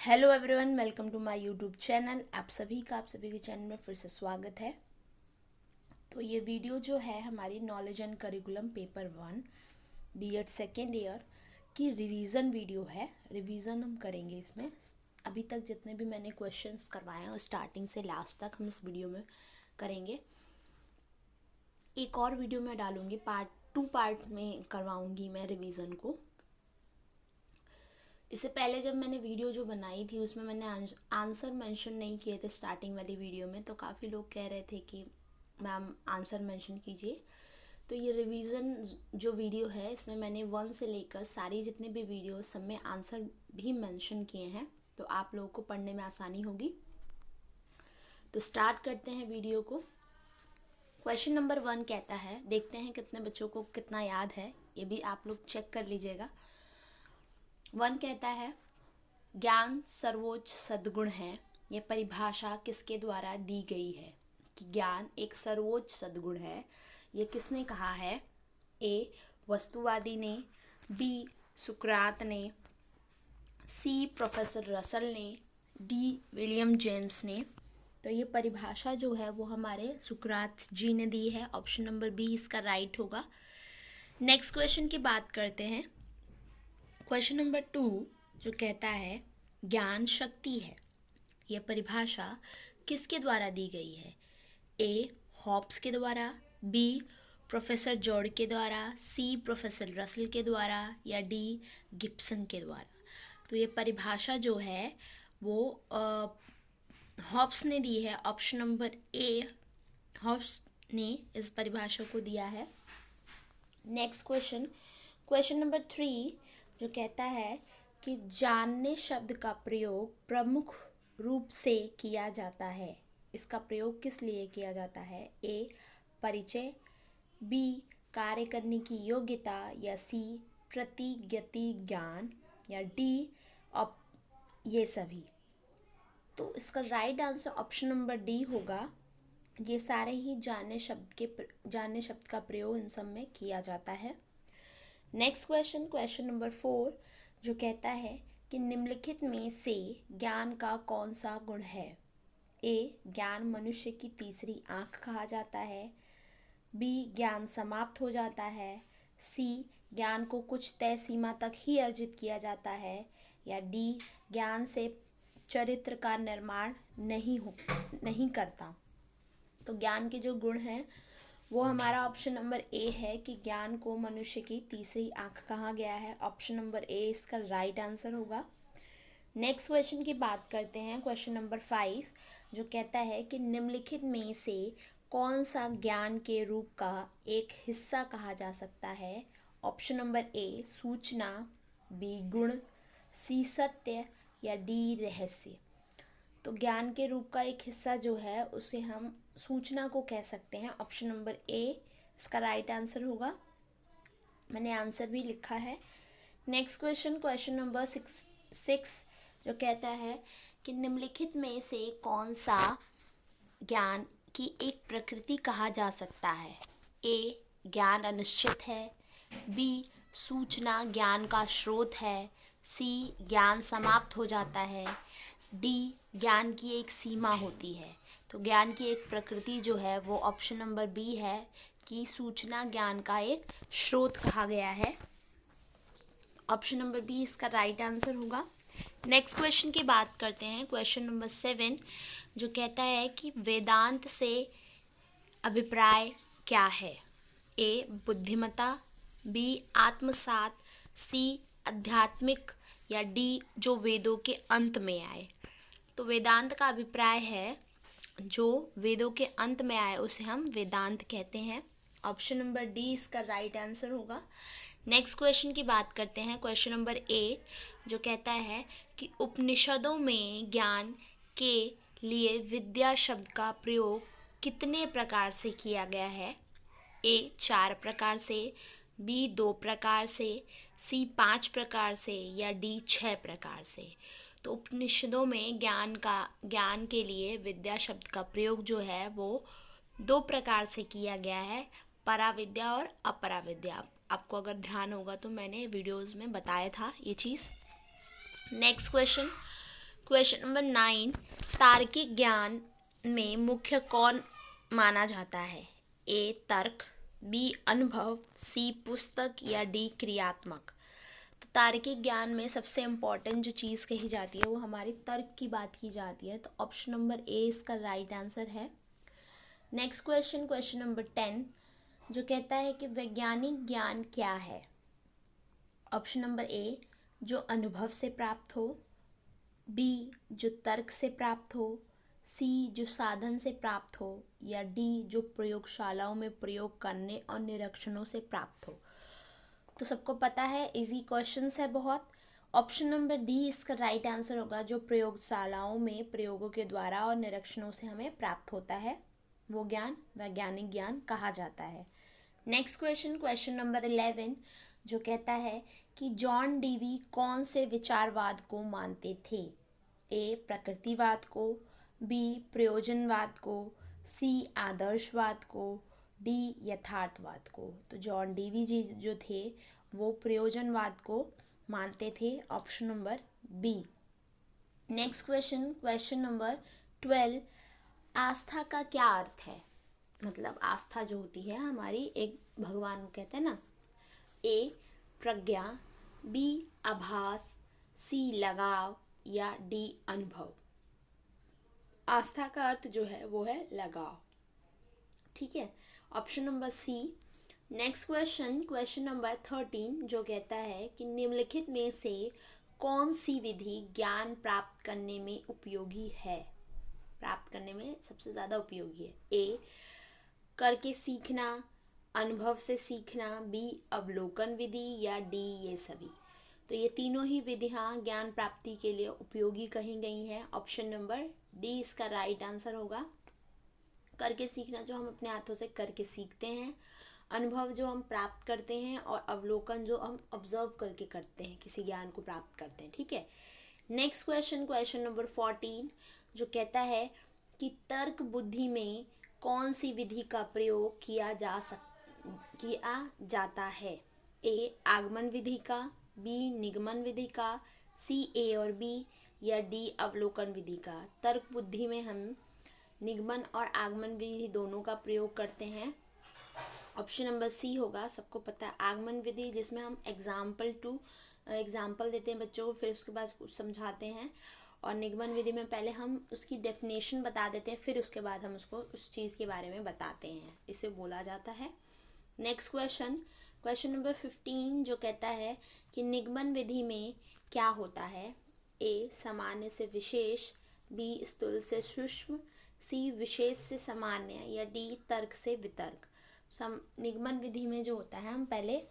Hello everyone, welcome to my YouTube channel. आप सभी के चैनल में फिर से स्वागत है। तो ये वीडियो जो है हमारी knowledge and curriculum paper 1 BEd second year की रिवीजन वीडियो है। रिवीजन हम करेंगे इसमें। अभी तक जितने भी मैंने क्वेश्चंस करवाए हैं स्टार्टिंग से लास्ट तक हम इस वीडियो में करेंगे। एक और वीडियो मैं डालूंगी, पार्ट में करवाऊंगी मैं रिवीजन को। इससे पहले जब मैंने वीडियो जो बनाई थी उसमें मैंने आंसर मेंशन नहीं किए थे स्टार्टिंग वाली वीडियो में, तो काफ़ी लोग कह रहे थे कि मैम आंसर मेंशन कीजिए। तो ये रिवीजन जो वीडियो है इसमें मैंने 1 से लेकर सारी जितने भी वीडियो सब में आंसर भी मेंशन किए हैं, तो आप लोगों को पढ़ने में आसानी होगी। तो स्टार्ट करते हैं वीडियो को। क्वेश्चन नंबर 1 कहता है, देखते हैं कितने बच्चों को कितना याद है, ये भी आप लोग चेक कर लीजिएगा। 1 कहता है, ज्ञान सर्वोच्च सद्गुण है। यह परिभाषा किसके द्वारा दी गई है कि ज्ञान एक सर्वोच्च सद्गुण है? ये किसने कहा है? ए वस्तुवादी ने, बी सुकरात ने, सी प्रोफेसर रसल ने, डी विलियम जेम्स ने। तो ये परिभाषा जो है वो हमारे सुकरात जी ने दी है। ऑप्शन नंबर बी इसका राइट होगा। नेक्स्ट क्वेश्चन की बात करते हैं। क्वेश्चन नंबर 2 जो कहता है, ज्ञान शक्ति है। यह परिभाषा किसके द्वारा दी गई है? ए हॉब्स के द्वारा, बी प्रोफेसर जॉर्ज के द्वारा, सी प्रोफेसर रसल के द्वारा, या डी गिब्सन के द्वारा। तो ये परिभाषा जो है वो हॉब्स ने दी है। ऑप्शन नंबर ए, हॉब्स ने इस परिभाषा को दिया है। नेक्स्ट क्वेश्चन नंबर 3 जो कहता है कि जानने शब्द का प्रयोग प्रमुख रूप से किया जाता है। इसका प्रयोग किस लिए किया जाता है? ए परिचय, बी कार्य करने की योग्यता, या सी प्रतिगति ज्ञान, या डी ये सभी। तो इसका right answer option number D होगा। ये सारे ही जानने शब्द का प्रयोग इन सब में किया जाता है। नेक्स्ट क्वेश्चन नंबर 4 जो कहता है कि निम्नलिखित में से ज्ञान का कौन सा गुण है? ए ज्ञान मनुष्य की तीसरी आंख कहा जाता है, बी ज्ञान समाप्त हो जाता है, सी ज्ञान को कुछ तय सीमा तक ही अर्जित किया जाता है, या डी ज्ञान से चरित्र का निर्माण नहीं करता। तो ज्ञान के जो गुण हैं वो हमारा ऑप्शन नंबर ए है कि ज्ञान को मनुष्य की तीसरी आंख कहा गया है। ऑप्शन नंबर ए इसका राइट आंसर होगा। नेक्स्ट क्वेश्चन की बात करते हैं। क्वेश्चन नंबर 5 जो कहता है कि निम्नलिखित में से कौन सा ज्ञान के रूप का एक हिस्सा कहा जा सकता है? ऑप्शन नंबर ए सूचना, बी गुण, सी सत्य, या डी रहस्य। तो ज्ञान के रूप का एक हिस्सा जो है उसे हम सूचना को कह सकते हैं। ऑप्शन नंबर ए इसका राइट आंसर होगा। मैंने आंसर भी लिखा है। नेक्स्ट क्वेश्चन नंबर 6 जो कहता है कि निम्नलिखित में से कौन सा ज्ञान की एक प्रकृति कहा जा सकता है? ए ज्ञान अनिश्चित है, बी सूचना ज्ञान का स्रोत है, सी ज्ञान समाप्त हो जाता है, डी ज्ञान की एक सीमा होती है। तो ज्ञान की एक प्रकृति जो है वो ऑप्शन नंबर बी है कि सूचना ज्ञान का एक स्रोत कहा गया है। ऑप्शन नंबर बी इसका राइट आंसर होगा। नेक्स्ट क्वेश्चन की बात करते हैं। क्वेश्चन नंबर 7 जो कहता है कि वेदांत से अभिप्राय क्या है? ए बुद्धिमता, बी आत्मसात, सी आध्यात्मिक, या डी जो वेदों के अंत में आए। तो वेदांत का अभिप्राय है जो वेदों के अंत में आए उसे हम वेदांत कहते हैं। ऑप्शन नंबर डी इसका राइट आंसर होगा। नेक्स्ट क्वेश्चन की बात करते हैं। क्वेश्चन नंबर 8 जो कहता है कि उपनिषदों में ज्ञान के लिए विद्या शब्द का प्रयोग कितने प्रकार से किया गया है? ए 4 प्रकार से, बी 2 प्रकार से, सी 5 प्रकार से, या डी 6 प्रकार से। तो उपनिषदों में ज्ञान के लिए विद्या शब्द का प्रयोग जो है वो 2 प्रकार से किया गया है, पराविद्या और अपराविद्या। आपको अगर ध्यान होगा तो मैंने वीडियोस में बताया था ये चीज़। नेक्स्ट क्वेश्चन नंबर 9, तार्किक ज्ञान में मुख्य कौन माना जाता है? ए तर्क, बी अनुभव, सी पुस्तक या डी क्रियात्मक। तो तार्किक ज्ञान में सबसे इम्पॉर्टेंट जो चीज़ कही जाती है वो हमारी तर्क की बात की जाती है, तो ऑप्शन नंबर ए इसका राइट आंसर है। नेक्स्ट क्वेश्चन, क्वेश्चन नंबर 10, जो कहता है कि वैज्ञानिक ज्ञान क्या है? ऑप्शन नंबर ए जो अनुभव से प्राप्त हो, बी जो तर्क से प्राप्त हो, सी जो साधन से प्राप्त हो, या डी जो प्रयोगशालाओं में प्रयोग करने और निरीक्षणों से प्राप्त हो। तो सबको पता है इजी क्वेश्चंस है बहुत। ऑप्शन नंबर डी इसका राइट आंसर होगा, जो प्रयोगशालाओं में प्रयोगों के द्वारा और निरीक्षणों से हमें प्राप्त होता है वो ज्ञान वैज्ञानिक ज्ञान कहा जाता है। नेक्स्ट क्वेश्चन, क्वेश्चन नंबर 11, जो कहता है कि जॉन डीवी कौन से विचारवाद को मानते थे? ए प्रकृतिवाद को, बी प्रयोजनवाद को, सी आदर्शवाद को, डी यथार्थवाद को। तो जॉन डीवी जी जो थे वो प्रयोजनवाद को मानते थे, option number B. Next question, question number 12, आस्था का क्या अर्थ है? मतलब आस्था जो होती है हमारी एक भगवान को कहते हैं ना। ए प्रज्ञा, बी आभास, सी लगाव या डी अनुभव। आस्था का अर्थ जो है वो है लगाव, ठीक है, option number C. Next question, question number 13, जो कहता है कि निम्नलिखित में से कौन सी विधि ज्ञान प्राप्त करने में उपयोगी है? प्राप्त करने में सबसे ज़्यादा उपयोगी है? ए करके सीखना, अनुभव से सीखना, बी अवलोकन विधि या डी ये सभी। तो ये तीनों ही विधियाँ ज्ञान प्राप्ति के लिए उपयोगी कही गई हैं, ऑप्शन नंबर डी इसका राइट आंसर होगा। करके सीखना जो हम अपने हाथों से करके सीखते हैं, अनुभव जो हम प्राप्त करते हैं, और अवलोकन जो हम ऑब्जर्व करके करते हैं, किसी ज्ञान को प्राप्त करते हैं, ठीक है। नेक्स्ट क्वेश्चन, क्वेश्चन नंबर 14, जो कहता है कि तर्क बुद्धि में कौन सी विधि का प्रयोग किया जाता है? ए आगमन विधि का, बी निगमन विधि का, सी ए और बी या डी अवलोकन विधि का। तर्क बुद्धि में हम निगमन और आगमन विधि दोनों का प्रयोग करते हैं, ऑप्शन नंबर सी होगा। सबको पता है आगमन विधि जिसमें हम एग्जाम्पल देते हैं बच्चों को, फिर उसके बाद कुछ समझाते हैं, और निगमन विधि में पहले हम उसकी डेफिनेशन बता देते हैं, फिर उसके बाद हम उसको उस चीज़ के बारे में बताते हैं, इसे बोला जाता है। नेक्स्ट क्वेश्चन, क्वेश्चन नंबर 15, जो कहता है कि निगमन विधि में क्या होता है? ए सामान्य से विशेष, बी स्थूल से सूक्ष्म, सी विशेष से सामान्य या डी तर्क से वितर्क। निगमन विधि में जो होता है हम पहले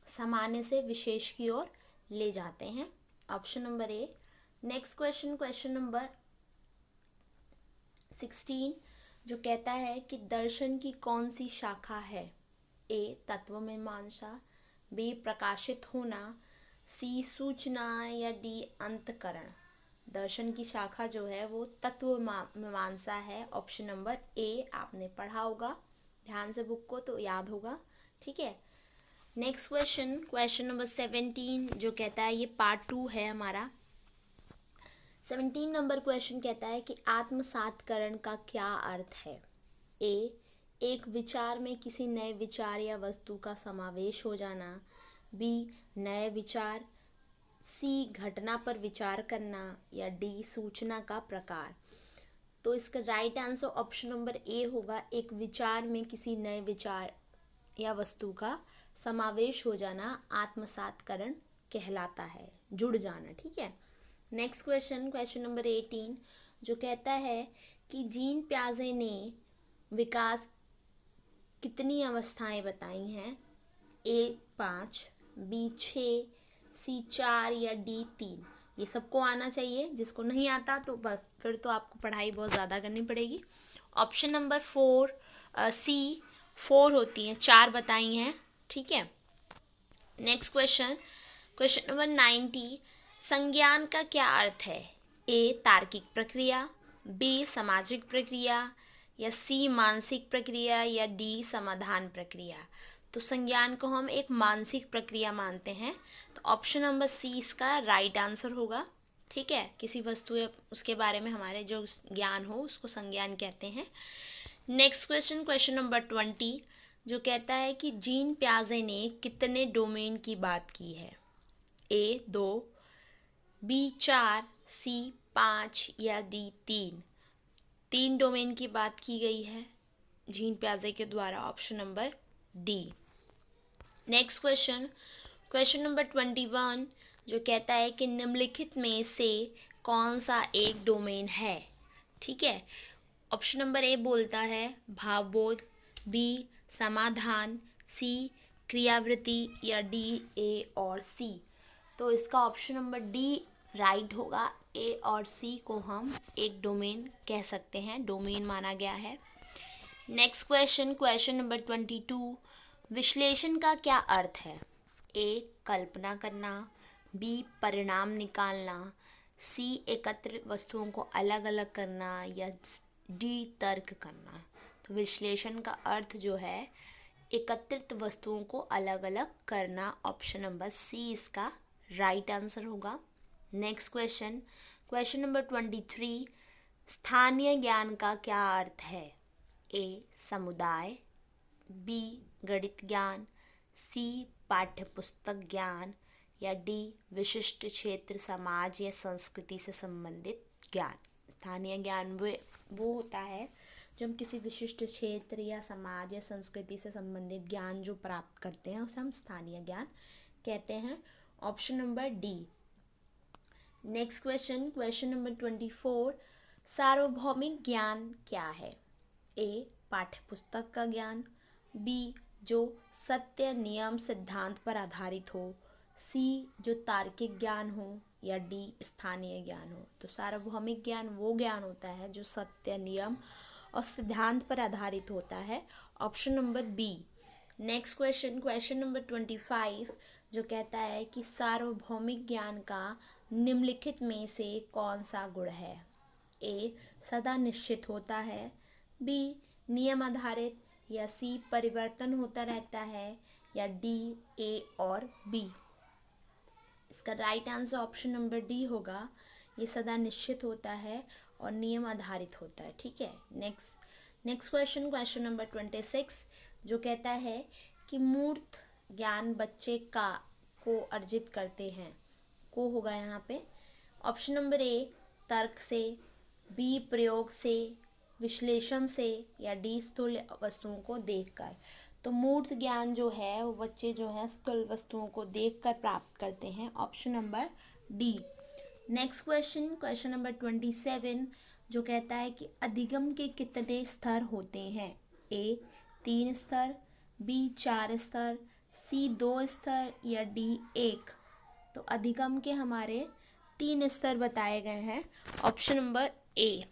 सामान्य से विशेष की ओर ले जाते हैं, option number A. Next question, question number 16, जो कहता है कि दर्शन की कौन सी शाखा है? ए तत्वमीमांसा, बी प्रकाशित होना, सी सूचना या डी अंतकरण। दर्शन की शाखा जो है वो तत्वमीमांसा है, ऑप्शन नंबर ए। आपने पढ़ा होगा ध्यान से बुक को तो याद होगा, ठीक है। नेक्स्ट क्वेश्चन, क्वेश्चन नंबर 17, जो कहता है ये पार्ट 2 है हमारा। 17 नंबर क्वेश्चन कहता है कि आत्मसात्करण का क्या अर्थ है? ए एक विचार में किसी नए विचार या वस्तु का समावेश हो जाना, बी नए विचार, सी घटना पर विचार करना या डी सूचना का प्रकार। तो इसका right answer option number A होगा, एक विचार में किसी नए विचार या वस्तु का समावेश हो जाना आत्मसात्करण कहलाता है, जुड़ जाना, ठीक है। नेक्स्ट क्वेश्चन, क्वेश्चन नंबर 18, जो कहता है कि जीन पियाजे ने विकास कितनी अवस्थाएं बताई हैं? ए 5, बी 6, सी 4 या डी 3। ये सबको आना चाहिए, जिसको नहीं आता तो बस फिर तो आपको पढ़ाई बहुत ज़्यादा करनी पड़ेगी। ऑप्शन नंबर 4 सी 4 होती हैं, 4 बताई हैं, ठीक है। नेक्स्ट क्वेश्चन, क्वेश्चन नंबर 90, संज्ञान का क्या अर्थ है? ए तार्किक प्रक्रिया, बी सामाजिक प्रक्रिया या सी मानसिक प्रक्रिया या डी समाधान प्रक्रिया। तो संज्ञान को हम एक मानसिक प्रक्रिया मानते हैं, तो ऑप्शन नंबर सी इसका राइट आंसर होगा, ठीक है, किसी वस्तु या उसके बारे में हमारे जो ज्ञान हो उसको संज्ञान कहते हैं। नेक्स्ट क्वेश्चन, क्वेश्चन नंबर 20, जो कहता है कि जीन प्याजे ने कितने डोमेन की बात की है? ए 2, बी 4, सी 5 या डी 3? 3 डोमेन की बात की गई है जीन प्याजे के द्वारा, option number D. Next question, question number 21, जो कहता है कि निम्नलिखित में से कौन सा एक डोमेन है? ठीक है, ऑप्शन नंबर ए बोलता है भावबोध, बी समाधान, सी क्रियावृत्ति या डी ए और सी? तो इसका ऑप्शन नंबर डी राइट होगा। ए और सी को हम एक डोमेन कह सकते हैं, डोमेन माना गया है। नेक्स्ट क्वेश्चन, क्वेश्चन नंबर 22, विश्लेषण का क्या अर्थ है? ए कल्पना करना, बी परिणाम निकालना, सी एकत्र वस्तुओं को अलग अलग करना या डी तर्क करना? तो विश्लेषण का अर्थ जो है एकत्रित वस्तुओं को अलग अलग करना, ऑप्शन नंबर सी इसका राइट आंसर होगा। नेक्स्ट क्वेश्चन, क्वेश्चन नंबर 23, स्थानीय ज्ञान का क्या अर्थ है? ए समुदाय, बी गणित ज्ञान, सी पाठ्यपुस्तक ज्ञान या डी विशिष्ट क्षेत्र समाज या संस्कृति से संबंधित ज्ञान? स्थानीय ज्ञान वो होता है जो हम किसी विशिष्ट क्षेत्र या समाज या संस्कृति से संबंधित ज्ञान जो प्राप्त करते हैं उसे हम स्थानीय ज्ञान कहते हैं, option number D. Next question, question number 24, सार्वभौमिक ज्ञान क्या है? ए पाठ्यपुस्तक का ज्ञान, बी जो सत्य नियम सिद्धांत पर आधारित हो, सी जो तार्किक ज्ञान हो या डी स्थानीय ज्ञान हो? तो सार्वभौमिक ज्ञान वो ज्ञान होता है जो सत्य नियम और सिद्धांत पर आधारित होता है, option number B. Next question, question number 25, जो कहता है कि सार्वभौमिक ज्ञान का निम्नलिखित में से कौन सा गुण है? ए सदा निश्चित होता है, बी नियम आधारित या सी परिवर्तन होता रहता है या डी ए और बी? इसका right answer option number D होगा। ये सदा निश्चित होता है और नियम आधारित होता है, ठीक है। नेक्स्ट क्वेश्चन, क्वेश्चन नंबर 26, जो कहता है कि मूर्त ज्ञान बच्चे को अर्जित करते हैं, को होगा यहाँ पे ऑप्शन नंबर ए तर्क से, बी प्रयोग से, विश्लेषण से या डी स्थूल वस्तुओं को देखकर? तो मूर्त ज्ञान जो है वो बच्चे जो है स्थूल वस्तुओं को देखकर प्राप्त करते हैं, option number D. Next question, question number 27, जो कहता है कि अधिगम के कितने स्तर होते हैं? ए 3 स्तर, बी 4 स्तर, सी 2 स्तर या डी 1? तो अधिगम के हमारे 3 स्तर बताए गए हैं, option number A.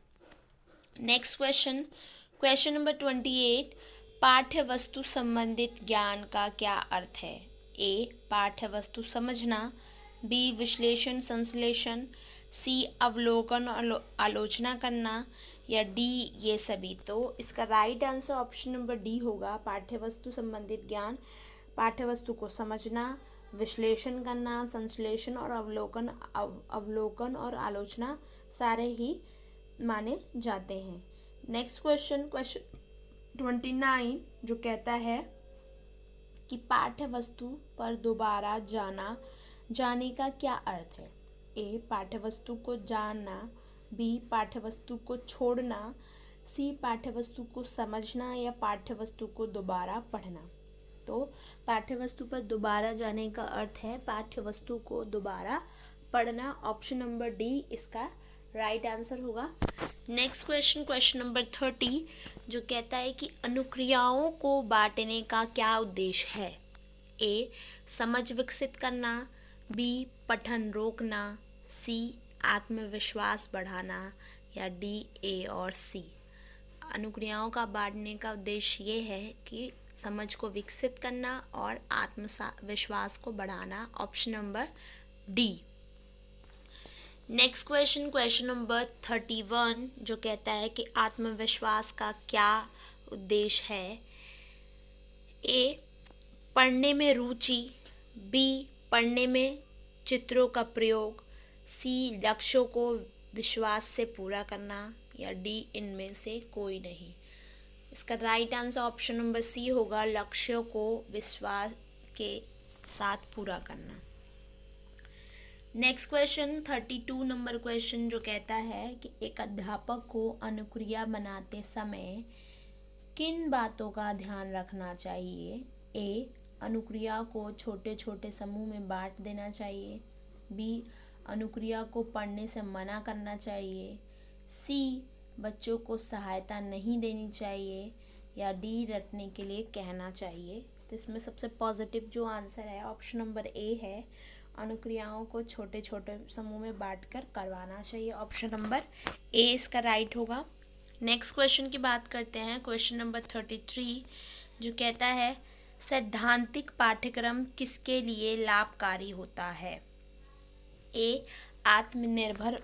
Next question, question number 28, पाठ्य वस्तु संबंधित ज्ञान का क्या अर्थ है? ए पाठ्य वस्तु समझना, बी विश्लेषण संश्लेषण, सी अवलोकन आलोचना करना या डी ये सभी? तो इसका right answer option number D होगा। पाठ्य वस्तु संबंधित ज्ञान पाठ्य वस्तु को समझना, विश्लेषण करना, संश्लेषण और अवलोकन और आलोचना सारे ही माने जाते हैं। नेक्स्ट क्वेश्चन, क्वेश्चन 29, जो कहता है कि पाठ्य वस्तु पर दोबारा जाने का क्या अर्थ है? ए पाठ्य वस्तु को जानना, बी पाठ्य वस्तु को छोड़ना, सी पाठ्य वस्तु को समझना या पाठ्य वस्तु को दोबारा पढ़ना? तो पाठ्य वस्तु पर दोबारा जाने का अर्थ है पाठ्य वस्तु को दोबारा पढ़ना, ऑप्शन नंबर डी इसका राइट आंसर होगा। नेक्स्ट क्वेश्चन, क्वेश्चन नंबर 30, जो कहता है कि अनुक्रियाओं को बांटने का क्या उद्देश्य है? ए समझ विकसित करना, बी पठन रोकना, सी आत्मविश्वास बढ़ाना या डी ए और सी? अनुक्रियाओं का बांटने का उद्देश्य ये है कि समझ को विकसित करना और आत्मविश्वास को बढ़ाना, option number D. Next question, question number 31, जो कहता है कि आत्मविश्वास का क्या उद्देश्य है? ए पढ़ने में रुचि, बी पढ़ने में चित्रों का प्रयोग, सी लक्ष्यों को विश्वास से पूरा करना, या डी इनमें से कोई नहीं। इसका right answer option number C होगा, लक्ष्यों को विश्वास के साथ पूरा करना। नेक्स्ट क्वेश्चन 32 नंबर क्वेश्चन जो कहता है कि एक अध्यापक को अनुक्रिया बनाते समय किन बातों का ध्यान रखना चाहिए। ए, अनुक्रिया को छोटे छोटे समूह में बांट देना चाहिए। बी, अनुक्रिया को पढ़ने से मना करना चाहिए। सी, बच्चों को सहायता नहीं देनी चाहिए। या डी, रटने के लिए कहना चाहिए। तो इसमें सबसे पॉजिटिव जो आंसर है ऑप्शन नंबर ए है, अनुक्रियाओं को छोटे छोटे समूह में बांटकर करवाना चाहिए। ऑप्शन नंबर ए इसका राइट होगा। नेक्स्ट क्वेश्चन की बात करते हैं, क्वेश्चन नंबर 33 जो कहता है सैद्धांतिक पाठ्यक्रम किसके लिए लाभकारी होता है। ए, आत्मनिर्भर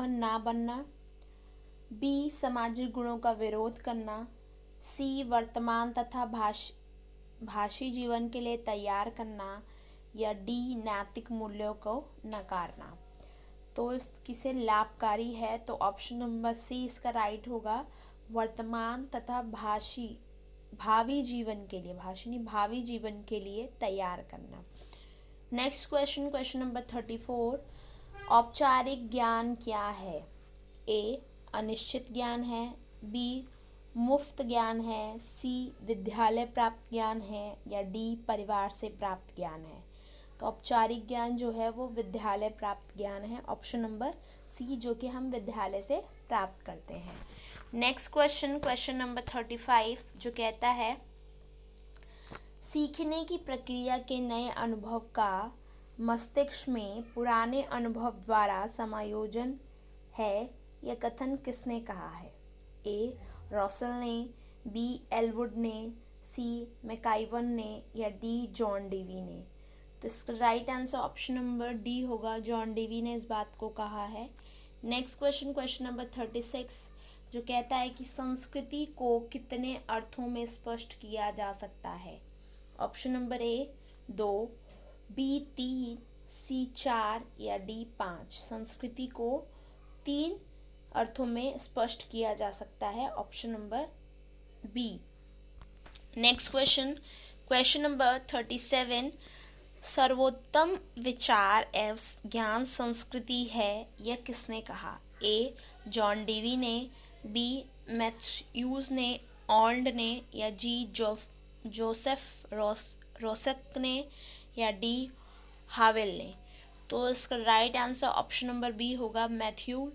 ना बनना। बी, सामाजिक गुणों का विरोध करना। सी, वर्तमान तथा भाषी जीवन के लिए तैयार करना। या डी, नैतिक मूल्यों को नकारना। तो किसे लाभकारी है, तो ऑप्शन नंबर सी इसका राइट होगा, वर्तमान तथा भावी जीवन के लिए, भावी जीवन के लिए तैयार करना। नेक्स्ट क्वेश्चन नंबर 34, औपचारिक ज्ञान क्या है। ए, अनिश्चित ज्ञान है। बी, मुफ्त ज्ञान है। सी, विद्यालय प्राप्त ज्ञान है। या डी, परिवार से प्राप्त ज्ञान है। तो औपचारिक ज्ञान जो है वो विद्यालय प्राप्त ज्ञान है, ऑप्शन नंबर सी, जो कि हम विद्यालय से प्राप्त करते हैं। नेक्स्ट क्वेश्चन नंबर 35 जो कहता है सीखने की प्रक्रिया के नए अनुभव का मस्तिष्क में पुराने अनुभव द्वारा समायोजन है, यह कथन किसने कहा है। ए, रॉसल ने। बी, एलवुड ने। सी, मैकइवन ने। या डी, जॉन डेवी ने। तो इसका right answer option number D होगा, जॉन डेवी ने इस बात को कहा है। नेक्स्ट क्वेश्चन नंबर 36 जो कहता है कि संस्कृति को कितने अर्थों में स्पष्ट किया जा सकता है। ऑप्शन नंबर ए 2, बी 3, सी 4 या डी 5। संस्कृति को 3 अर्थों में स्पष्ट किया जा सकता है, option number B. Next question number 37, सर्वोत्तम विचार एवं ज्ञान संस्कृति है, यह किसने कहा। ए, जॉन डेवी ने। बी, मैथ्यूज ने, ऑल्ड ने। या जी, जोसेफ रोसक ने। या डी, हावेल ने। तो इसका right answer option number B होगा, मैथ्यू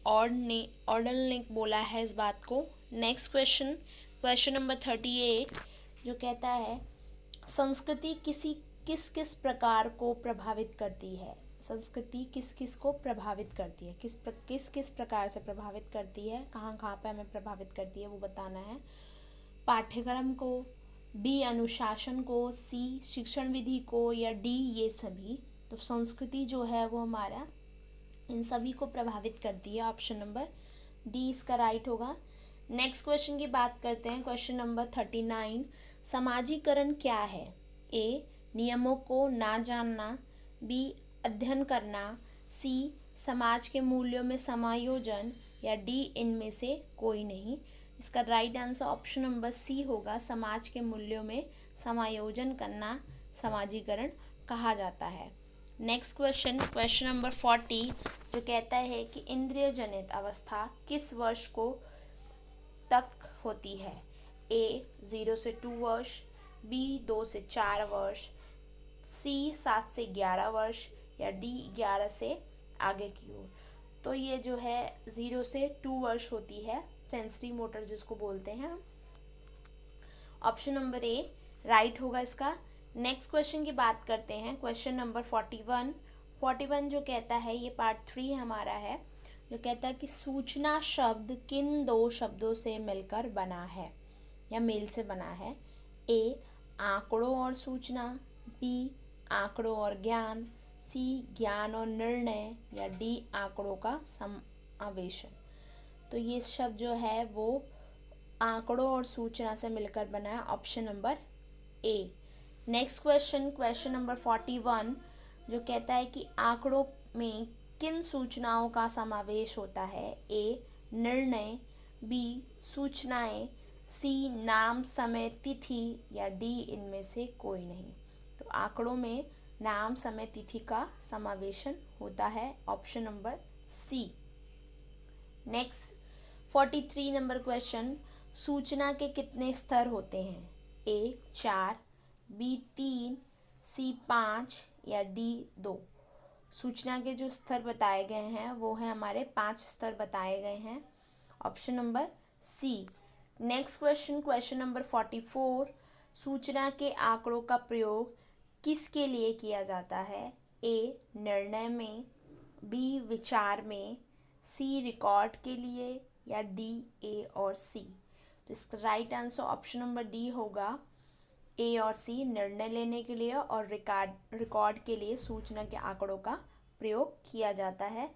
ऑर्डल ने बोला है इस बात को। नेक्स्ट क्वेश्चन नंबर 38 जो कहता है संस्कृति किस प्रकार को प्रभावित करती है। संस्कृति किस को प्रभावित करती है, किस प्रकार से प्रभावित करती है, कहाँ पे हमें प्रभावित करती है वो बताना है। पाठ्यक्रम को, बी अनुशासन को, सी शिक्षण विधि को, या डी ये सभी। तो संस्कृति जो है वो हमारा इन सभी को प्रभावित करती है, ऑप्शन नंबर डी इसका राइट होगा। नेक्स्ट क्वेश्चन की बात करते हैं, क्वेश्चन नंबर 39, समाजीकरण क्या है। ए, नियमों को ना जानना। बी, अध्ययन करना। सी, समाज के मूल्यों में समायोजन। या डी, इनमें से कोई नहीं। इसका right answer option number C होगा, समाज के मूल्यों में समायोजन करना समाजीकरण कहा जाता है। नेक्स्ट क्वेश्चन नंबर 40 जो कहता है कि इंद्रिय जनित अवस्था किस वर्ष को तक होती है। ए, 0 से 2 वर्ष। बी, 2 से 4 वर्ष। सी, 7 से 11 वर्ष। या डी, 11 से आगे की ओर। तो ये जो है 0 से 2 वर्ष होती है, सेंसरी मोटर जिसको बोलते हैं। ऑप्शन नंबर ए राइट होगा इसका। नेक्स्ट क्वेश्चन की बात करते हैं, क्वेश्चन नंबर 41 जो कहता है, ये पार्ट 3 हमारा है, जो कहता है कि सूचना शब्द किन 2 शब्दों से मिलकर बना है या मेल से बना है। ए, आंकड़ों और सूचना। बी, आंकड़ों और ज्ञान। सी, ज्ञान और निर्णय। या डी, आंकड़ों का समावेशन। तो ये शब्द जो है वो आंकड़ों और सूचना से मिलकर बना है, option number A. Next question number 41 जो कहता है कि आंकड़ों में किन सूचनाओं का समावेश होता है? ए निर्णय, बी सूचनाएं, सी नाम समय तिथि, या डी इनमें से कोई नहीं। तो आंकड़ों में नाम समय तिथि का समावेशन होता है, option number C. Next 43 number question, सूचना के कितने स्तर होते हैं? ए 4, बी 3, सी 5, या डी 2। सूचना के जो स्तर बताए गए हैं वो है हमारे 5 स्तर बताए गए हैं, option number C. Next question, question number 44, सूचना के आंकड़ों का प्रयोग किसके लिए किया जाता है? ए निर्णय में, बी विचार में, सी रिकॉर्ड के लिए, या डी ए और सी। तो इसका right answer option number D होगा, ए और सी, निर्णय लेने के लिए और रिकॉर्ड के लिए सूचना के आंकड़ों का प्रयोग किया जाता है।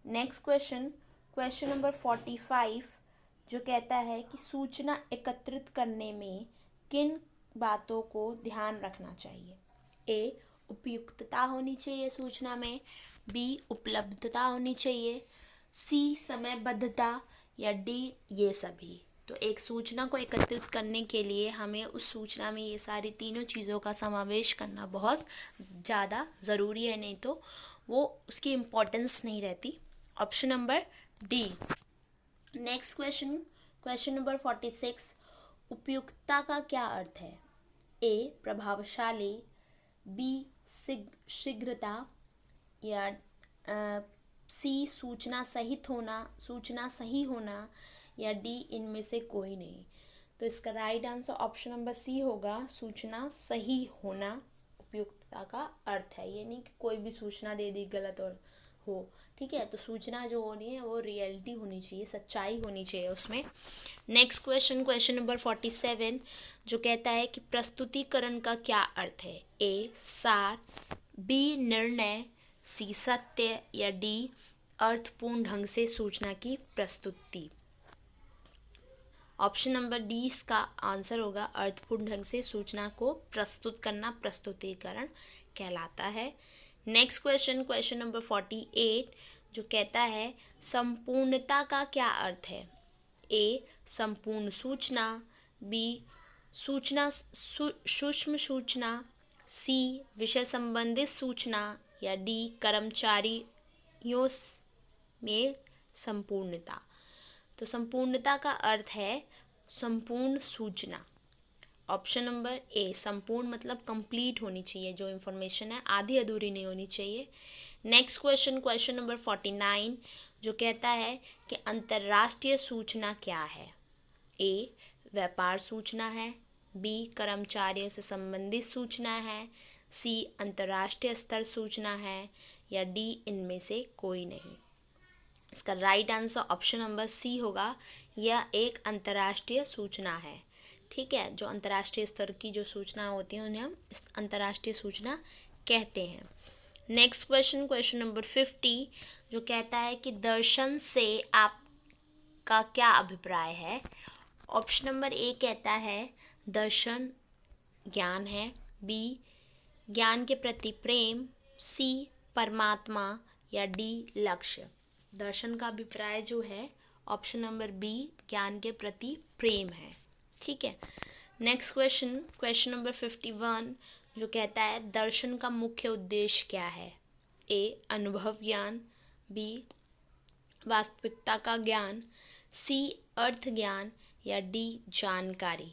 नेक्स्ट क्वेश्चन, क्वेश्चन नंबर 45, जो कहता है कि सूचना एकत्रित करने में किन बातों को ध्यान रखना चाहिए? ए उपयुक्तता होनी चाहिए सूचना में, बी उपलब्धता होनी चाहिए, सी समयबद्धता, या डी ये सभी। तो एक सूचना को एकत्रित करने के लिए हमें उस सूचना में ये सारी तीनों चीज़ों का समावेश करना बहुत ज़्यादा ज़रूरी है, नहीं तो वो उसकी इम्पोर्टेंस नहीं रहती, option number D. Next question, question number 46, उपयुक्तता का क्या अर्थ है? ए प्रभावशाली, बी शीघ्रता, या सी सूचना सही होना, या डी इनमें से कोई नहीं। तो इसका right answer option number C होगा, सूचना सही होना उपयुक्तता का अर्थ है। ये नहीं कि कोई भी सूचना दे दी गलत और हो, ठीक है। तो सूचना जो होनी है वो रियलिटी होनी चाहिए, सच्चाई होनी चाहिए उसमें। नेक्स्ट क्वेश्चन, क्वेश्चन नंबर 47, जो कहता है कि प्रस्तुतिकरण का क्या अर्थ है? ए सार, बी निर्णय, सी सत्य, या डी अर्थपूर्ण ढंग से सूचना की प्रस्तुति। ऑप्शन नंबर डी इसका आंसर होगा, अर्थपूर्ण ढंग से सूचना को प्रस्तुत करना प्रस्तुतिकरण कहलाता है। नेक्स्ट क्वेश्चन, क्वेश्चन नंबर 48, जो कहता है संपूर्णता का क्या अर्थ है? ए संपूर्ण सूचना, बी सूचना सूक्ष्म सूचना, सी विषय संबंधित सूचना, या डी कर्मचारियों में संपूर्णता। तो संपूर्णता का अर्थ है संपूर्ण सूचना, ऑप्शन नंबर ए। संपूर्ण मतलब कंप्लीट होनी चाहिए, जो इन्फॉर्मेशन है आधी अधूरी नहीं होनी चाहिए। नेक्स्ट क्वेश्चन, क्वेश्चन नंबर 49, जो कहता है कि अंतर्राष्ट्रीय सूचना क्या है? ए व्यापार सूचना है, बी कर्मचारियों से संबंधित सूचना है, सी अंतर्राष्ट्रीय स्तर सूचना है, या डी इनमें से कोई नहीं। इसका right answer option number C होगा, यह एक अंतर्राष्ट्रीय सूचना है, ठीक है। जो अंतर्राष्ट्रीय स्तर की जो सूचना होती हैं उन्हें हम अंतर्राष्ट्रीय सूचना कहते हैं। नेक्स्ट क्वेश्चन, क्वेश्चन नंबर 50, जो कहता है कि दर्शन से आपका क्या अभिप्राय है? ऑप्शन नंबर ए कहता है दर्शन ज्ञान है, बी ज्ञान के प्रति प्रेम, सी परमात्मा, या डी लक्ष्य। दर्शन का अभिप्राय जो है ऑप्शन नंबर बी ज्ञान के प्रति प्रेम है, ठीक है। नेक्स्ट क्वेश्चन, क्वेश्चन नंबर 51, जो कहता है दर्शन का मुख्य उद्देश्य क्या है? ए अनुभव ज्ञान, बी वास्तविकता का ज्ञान, सी अर्थ ज्ञान, या डी जानकारी।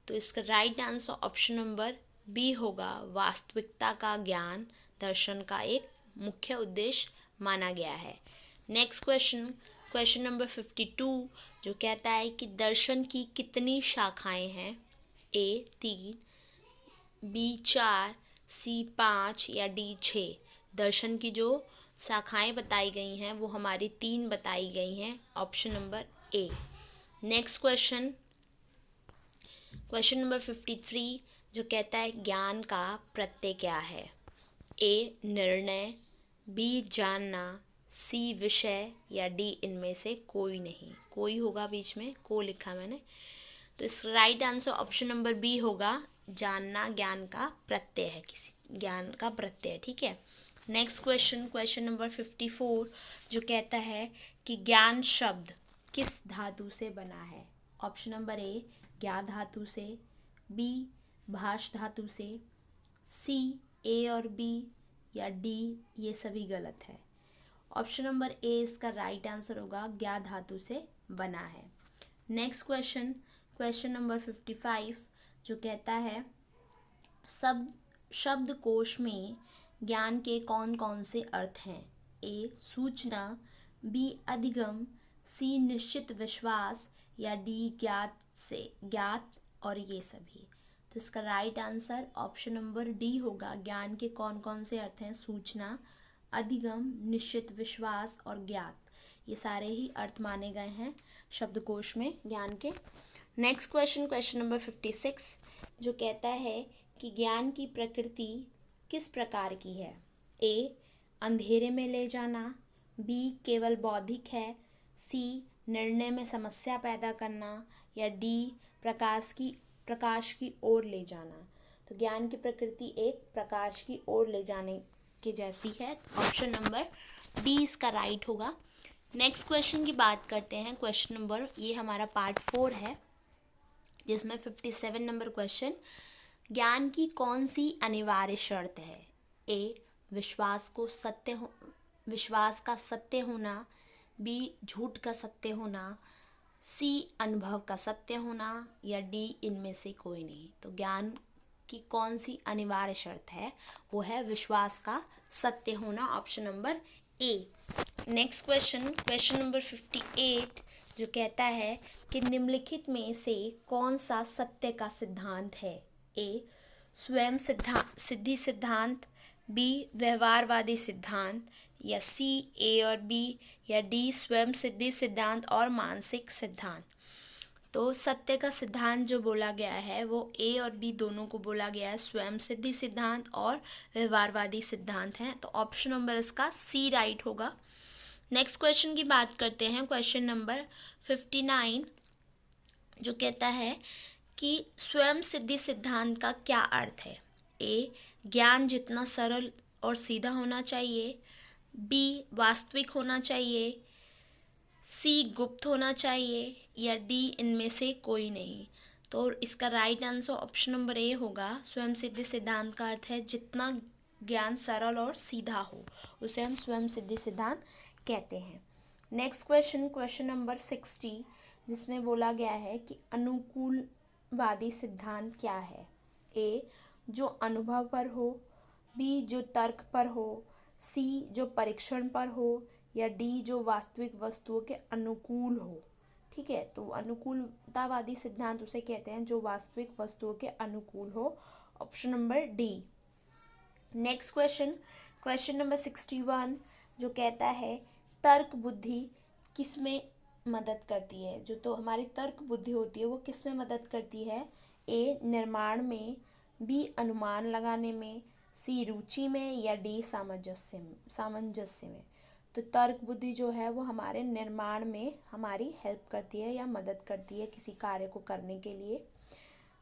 तो इसका right answer option number B होगा, वास्तविकता का ज्ञान दर्शन का एक मुख्य उद्देश्य माना गया है। नेक्स्ट क्वेश्चन, क्वेश्चन नंबर 52, जो कहता है कि दर्शन की कितनी शाखाएं हैं? ए 3, बी 4, सी 5, या डी 6। दर्शन की जो शाखाएं बताई गई हैं वो हमारी 3 बताई गई हैं, option number A. Next question, question number 53, जो कहता है ज्ञान का प्रत्यय क्या है? ए निर्णय, बी जानना, सी विषय, या डी इनमें से कोई नहीं। कोई होगा बीच में, को लिखा मैंने। तो इस right answer option number B होगा, जानना ज्ञान का प्रत्यय है, किसी ज्ञान का प्रत्यय, ठीक है। नेक्स्ट क्वेश्चन, क्वेश्चन नंबर 54, जो कहता है कि ज्ञान शब्द किस धातु से बना है। ऑप्शन नंबर ए ज्ञा धातु से, बी भाष धातु से, सी ए और बी, या डी ये सभी गलत है। ऑप्शन नंबर ए इसका राइट आंसर होगा, ज्ञा धातु से बना है। नेक्स्ट क्वेश्चन, क्वेश्चन नंबर 55, जो कहता है शब्दकोश में ज्ञान के कौन कौन से अर्थ हैं। ए सूचना, बी अधिगम, सी निश्चित विश्वास, या डी ज्ञात और ये सभी। तो इसका right answer option number D होगा। ज्ञान के कौन कौन से अर्थ हैं, सूचना, अधिगम, निश्चित विश्वास और ज्ञात, ये सारे ही अर्थ माने गए हैं शब्दकोश में ज्ञान के। नेक्स्ट क्वेश्चन, क्वेश्चन नंबर 56, जो कहता है कि ज्ञान की प्रकृति किस प्रकार की है। ए अंधेरे में ले जाना, बी केवल बौद्धिक है, सी निर्णय में समस्या पैदा करना, या डी प्रकाश की ओर ले जाना। तो ज्ञान की प्रकृति एक प्रकाश की ओर ले जाने के जैसी है। ऑप्शन नंबर डी इसका राइट होगा। नेक्स्ट क्वेश्चन की बात करते हैं। क्वेश्चन नंबर, ये हमारा पार्ट 4 है, जिसमें 57 नंबर क्वेश्चन, ज्ञान की कौन सी अनिवार्य शर्त है। ए विश्वास का सत्य होना, बी झूठ का सत्य होना, सी अनुभव का सत्य होना, या डी इनमें से कोई नहीं। तो ज्ञान की कौन सी अनिवार्य शर्त है, वो है विश्वास का सत्य होना, option number A. Next question, question number 58, जो कहता है कि निम्नलिखित में से कौन सा सत्य का सिद्धांत है। ए स्वयं सिद्धि सिद्धांत, बी व्यवहारवादी सिद्धांत, या सी ए और बी, या डी स्वयं सिद्धि सिद्धांत और मानसिक सिद्धांत। तो सत्य का सिद्धांत जो बोला गया है वो ए और बी दोनों को बोला गया है, स्वयं सिद्धि सिद्धांत और व्यवहारवादी सिद्धांत हैं। तो ऑप्शन नंबर इसका सी राइट होगा। नेक्स्ट क्वेश्चन की बात करते हैं। क्वेश्चन नंबर 59, जो कहता है कि स्वयं सिद्धि सिद्धांत का क्या अर्थ है। ए ज्ञान जितना सरल और सीधा होना चाहिए, बी वास्तविक होना चाहिए, सी गुप्त होना चाहिए, या डी इनमें से कोई नहीं। तो इसका right answer option number A होगा। स्वयं सिद्धि सिद्धांत का अर्थ है जितना ज्ञान सरल और सीधा हो उसे हम स्वयं सिद्धि सिद्धांत कहते हैं। नेक्स्ट क्वेश्चन, क्वेश्चन नंबर 60, जिसमें बोला गया है कि अनुकूलवादी सिद्धांत क्या है। ए जो अनुभव पर हो, बी जो तर्क पर हो, सी जो परीक्षण पर हो, या डी जो वास्तविक वस्तुओं के अनुकूल हो। ठीक है, तो अनुकूलतावादी सिद्धांत उसे कहते हैं जो वास्तविक वस्तुओं के अनुकूल हो, option number D. Next question, question number 61, जो कहता है तर्क बुद्धि किस में मदद करती है। जो तो हमारी तर्क बुद्धि होती है वो किस में मदद करती है। ए निर्माण में, बी अनुमान लगाने में, सी रुचि में, या डी सामंजस्य में। तो तर्क बुद्धि जो है वो हमारे निर्माण में हमारी हेल्प करती है या मदद करती है किसी कार्य को करने के लिए।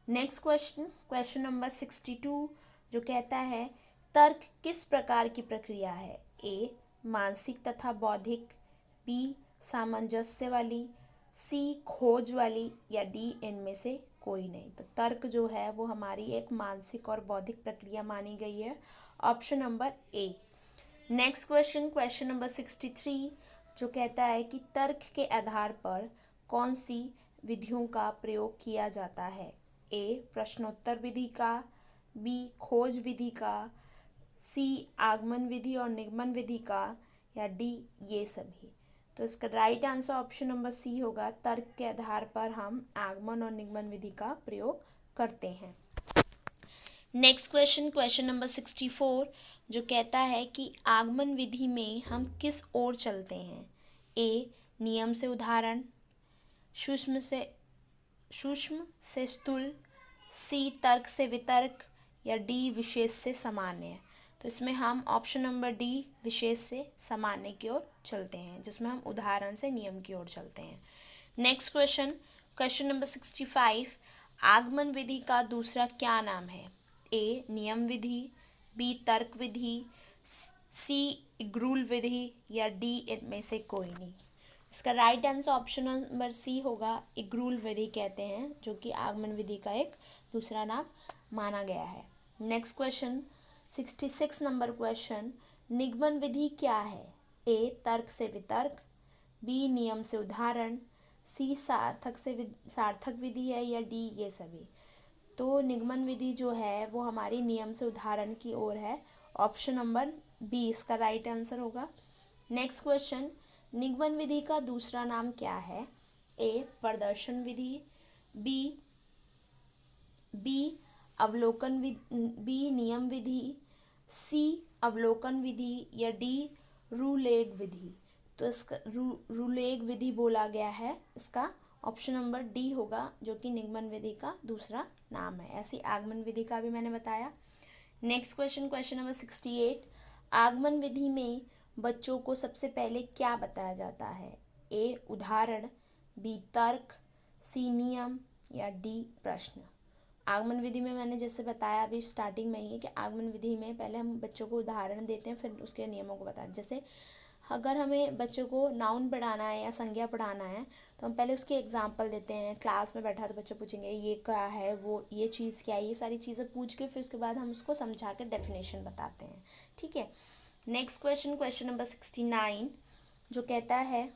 नेक्स्ट क्वेश्चन, क्वेश्चन नंबर 62, जो कहता है तर्क किस प्रकार की प्रक्रिया है। ए मानसिक तथा बौद्धिक, बी सामंजस्य वाली, सी खोज वाली, या डी इनमें से कोई नहीं। तो तर्क जो है वो हमारी एक मानसिक और बौद्धिक प्रक्रिया मानी गई है, option number A. Next question, question number 63, जो कहता है कि तर्क के आधार पर कौन सी विधियों का प्रयोग किया जाता है। ए प्रश्नोत्तर विधि का, बी खोज विधि का, सी आगमन विधि और निगमन विधि का, या डी ये सभी। तो इसका right answer option number C होगा। तर्क के आधार पर हम आगमन और निगमन विधि का प्रयोग करते हैं। नेक्स्ट क्वेश्चन, क्वेश्चन नंबर 64, जो कहता है कि आगमन विधि में हम किस ओर चलते हैं। ए नियम से उदाहरण, सूक्ष्म से स्थूल, सी तर्क से वितर्क, या डी विशेष से सामान्य। तो इसमें हम ऑप्शन नंबर डी विशेष से सामान्य की ओर चलते हैं, जिसमें हम उदाहरण से नियम की ओर चलते हैं। नेक्स्ट क्वेश्चन, क्वेश्चन नंबर 65, आगमन विधि का दूसरा क्या नाम है। ए नियम विधि, बी तर्क विधि, सी इग्रूल विधि, या डी इनमें से कोई नहीं। इसका right answer option number C होगा, इग्रूल विधि कहते हैं, जो कि आगमन विधि का एक दूसरा नाम माना गया है। नेक्स्ट क्वेश्चन 66 नंबर क्वेश्चन, निगमन विधि क्या है? ए तर्क से वितर्क, बी नियम से उदाहरण, सी सार्थक विधि है, या डी ये सभी। तो निगमन विधि जो है वो हमारी नियम से उदाहरण की ओर है। ऑप्शन नंबर बी इसका राइट आंसर होगा। नेक्स्ट क्वेश्चन, निगमन विधि का दूसरा नाम क्या है? ए प्रदर्शन विधि, बी बी अवलोकन विधि, बी नियम विधि, सी अवलोकन विधि, या डी रूलेग विधि। तो इसका रूलेग विधि बोला गया है, इसका ऑप्शन नंबर डी होगा, जो कि निगमन विधि का दूसरा नाम है। ऐसी आगमन विधि का भी मैंने बताया। नेक्स्ट क्वेश्चन, क्वेश्चन नंबर 68, आगमन विधि में बच्चों को सबसे पहले क्या बताया जाता है? ए उदाहरण, बी तर्क, सी नियम, या डी प्रश्न। आगमन विधि में मैंने जैसे बताया अभी स्टार्टिंग में ही कि आगमन विधि में पहले हम बच्चों को उदाहरण देते हैं, फिर उसके नियमों को बताते हैं। जैसे अगर हमें बच्चों को नाउन पढ़ाना है या संज्ञा पढ़ाना है तो हम पहले उसके एग्जाम्पल देते हैं। क्लास में बैठा तो बच्चे पूछेंगे ये क्या है, वो ये चीज़ क्या है, ये सारी चीज़ें पूछ के फिर उसके बाद हम उसको समझा कर डेफिनेशन बताते हैं। ठीक है। नेक्स्ट क्वेश्चन, क्वेश्चन नंबर 69, जो कहता है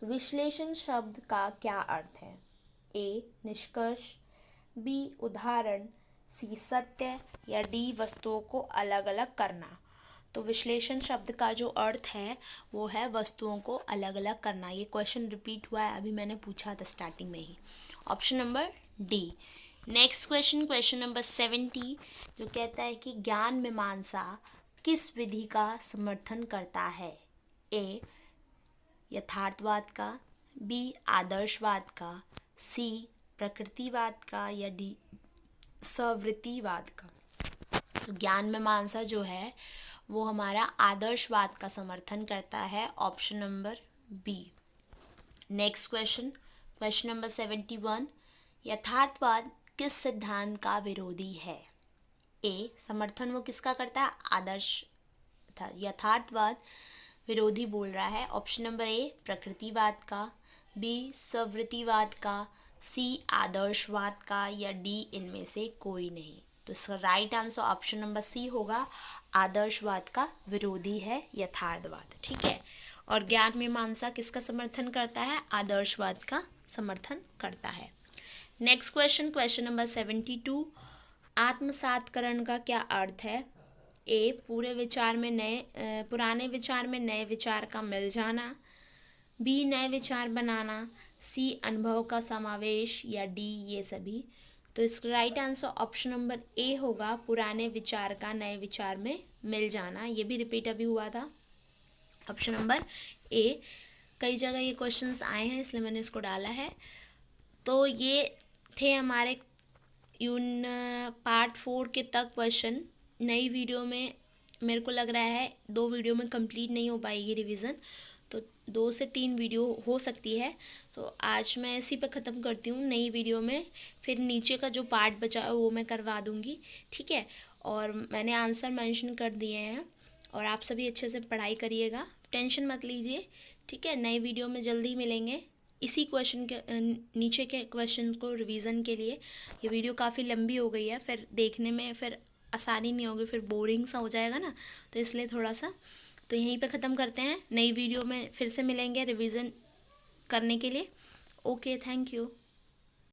विश्लेषण शब्द का क्या अर्थ है? ए निष्कर्ष, बी उदाहरण, सी सत्य, या डी वस्तुओं को अलग अलग करना। तो विश्लेषण शब्द का जो अर्थ है वो है वस्तुओं को अलग अलग करना। ये क्वेश्चन रिपीट हुआ है, अभी मैंने पूछा था स्टार्टिंग में ही। Option number D. Next question, question number 70, जो कहता है कि ज्ञान मीमांसा किस विधि का समर्थन करता है? ए यथार्थवाद का, बी आदर्शवाद का, सी प्रकृतिवाद का, या डी सवृत्तिवाद का। तो ज्ञान मीमांसा जो है वो हमारा आदर्शवाद का समर्थन करता है। Option number B. Next question, question number 71, यथार्थवाद किस सिद्धांत का विरोधी है? ए समर्थन वो किसका करता है? आदर्श यथार्थवाद विरोधी बोल रहा है। ऑप्शन नंबर ए प्रकृतिवाद का, बी सवृत्तिवाद का, सी आदर्शवाद का, या डी इनमें से कोई नहीं। तो इसका right answer option number C होगा, आदर्शवाद का विरोधी है यथार्थवाद। ठीक है। और ज्ञान मीमांसा किसका समर्थन करता है? आदर्शवाद का समर्थन करता है। नेक्स्ट क्वेश्चन, क्वेश्चन नंबर 72, आत्मसातकरण का क्या अर्थ है? ए पुराने विचार में नए विचार का मिल जाना, बी नए विचार बनाना, सी अनुभव का समावेश, या डी ये सभी। तो इसका right answer option number A होगा, पुराने विचार का नए विचार में मिल जाना। ये भी रिपीट अभी हुआ था। Option number A. कई जगह ये क्वेश्चंस आए हैं इसलिए मैंने इसको डाला है। तो ये थे हमारे पार्ट 4 के तक क्वेश्चन। नई वीडियो में मेरे को लग रहा है 2 वीडियो में कंप्लीट नहीं हो पाएगी रिवीजन, तो 2 से 3 वीडियो हो सकती है। तो आज मैं इसी पे ख़त्म करती हूँ। नई वीडियो में फिर नीचे का जो पार्ट बचा है वो मैं करवा दूँगी। ठीक है। और मैंने आंसर मेंशन कर दिए हैं और आप सभी अच्छे से पढ़ाई करिएगा, टेंशन मत लीजिए। ठीक है। नई वीडियो में जल्दी मिलेंगे इसी क्वेश्चन के नीचे के क्वेश्चन को रिवीजन के लिए। ये वीडियो काफ़ी लंबी हो गई है, फिर देखने में फिर आसानी नहीं होगी, फिर बोरिंग सा हो जाएगा ना, तो इसलिए थोड़ा सा तो यहीं पे ख़त्म करते हैं। नई वीडियो में फिर से मिलेंगे रिवीजन करने के लिए। Okay, thank you.